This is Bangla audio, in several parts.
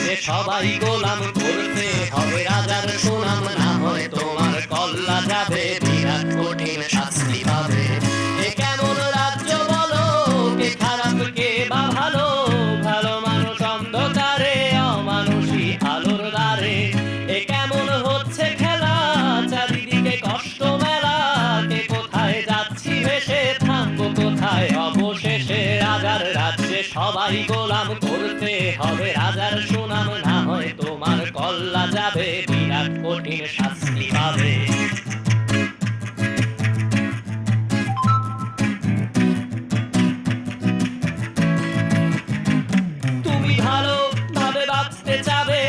রাজ্যে সবাই গোলাম, করতে হবে রাজার সুনাম, না হয় তোমার কল্লা যাবে, বিরাট কঠিন শাস্তি পাবে। এ কেমন রাজ্য বলো, কে খারাপ কে বা ভালো, ভালো মানুষ অন্ধকারে, অমানুষী আলোর দ্বারে। এ কেমন হচ্ছে খেলা, চারিদিকে কষ্ট মেলা, কে কোথায় যাচ্ছি ভেসে, থামবো কোথায় অবশেষে। রাজার রাজ্যে সবাই গোলাম, করতে হবে রাজার সুনাম, না হয় তোমার কল্লা যাবে, বিরাট কঠিন শাস্তি পাবে। তুমি ভালো ভাবে বাঁচতে চাবে,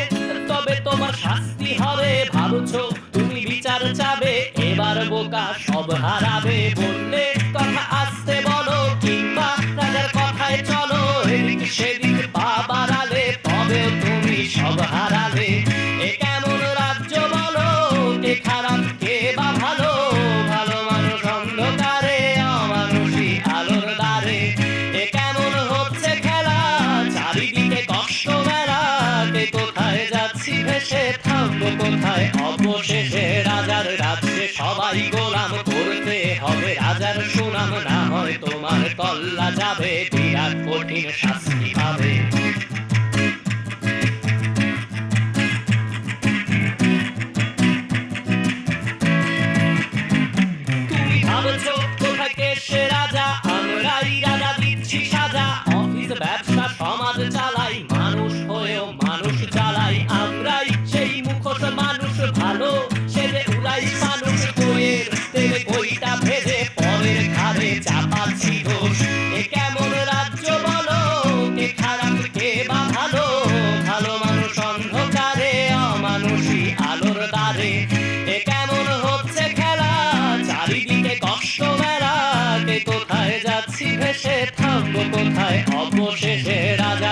তবে তোমার শাস্তি হবে। ভাবছো তুমি বিচার চাবে, এবার বোকা সব হারাবে। বললে কথা আসতে বলো, কিংবা রাজার কথায় চলো, এদিক সেদিক পা বাড়ালে, তবে তুমি সব হারালে। এ কেমন রাজ্য বলো, কে খারাপ কে বা ভালো, ভালো মানুষ অন্ধকারে, অমানুষী আলোর দ্বারে। এ কেমন হচ্ছে খেলা, চারিদিকে কষ্ট মেলা, কে কোথায় যাচ্ছি ভেসে, থামবো কোথায় অবশেষে। রাজার রাজ্যে সবাই গোলাম, করতে হবে রাজার সুনাম, না হয় তোমার কল্লা যাবে, বিরাট কঠিন শাস্তি পাবে। তুমি ভাবছো কোথায় কে সে রাজা, আমরাই রাজা দিচ্ছি সাজা। অফিস ব্যবসা সমাজ চালাই, মানুষ হয়েও মানুষ চালাই। আমরাই সেই মুখোশ মানুষ ভালো, সেজে উড়াই মানুষ বইয়ের তেলে বইটা ভেজে, পরের ঘাড়ে চাপাচ্ছি দোষ। এ কেমন রাজ্য বলো, কে খারাপ কে বা ভালো, ভালো মানুষ অন্ধকারে, অমানুষী আলোর দ্বারে। এ কেমন হচ্ছে খেলা, চারিদিকে কষ্ট মেলা, কে কোথায় যাচ্ছি ভেসে, থামবো কোথায় অবশেষে।